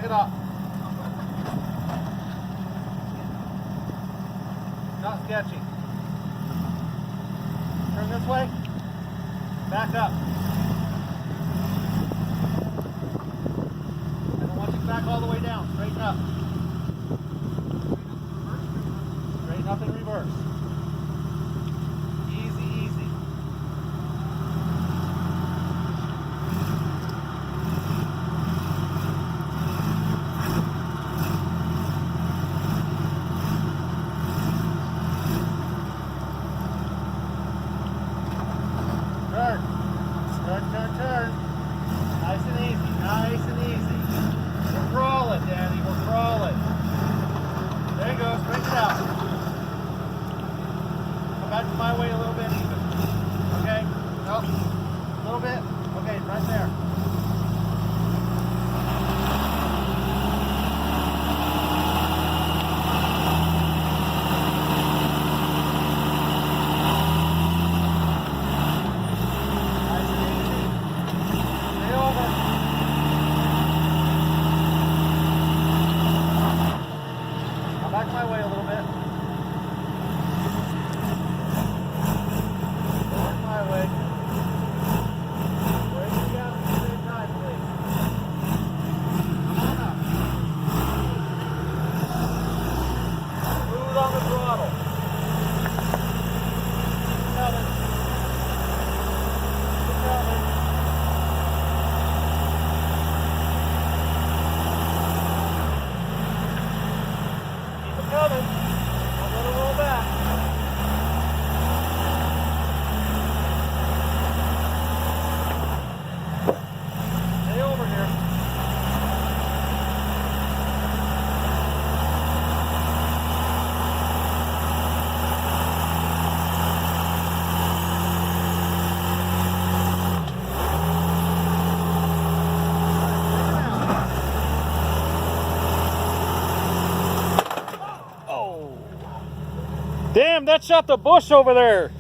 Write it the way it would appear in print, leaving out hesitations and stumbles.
it up. Not sketchy. Turn this way. Back up. I don't want you back all the way down. Straighten up. Straighten up in reverse. Easy, easy. Turn. Turn, turn. Nice and easy, nice and easy. We're crawling, Danny, we're crawling. There you go, straighten it out. Come back to my way a little bit even. Okay? Nope. A little bit. Okay, right there. Back my way a little bit. Back my way. Break it down at the same time, please. Come on up. Smooth on the throttle. Keep coming. Keep coming. Coming. I'm going to roll back. Stay over here. Damn, that shot the bush over there.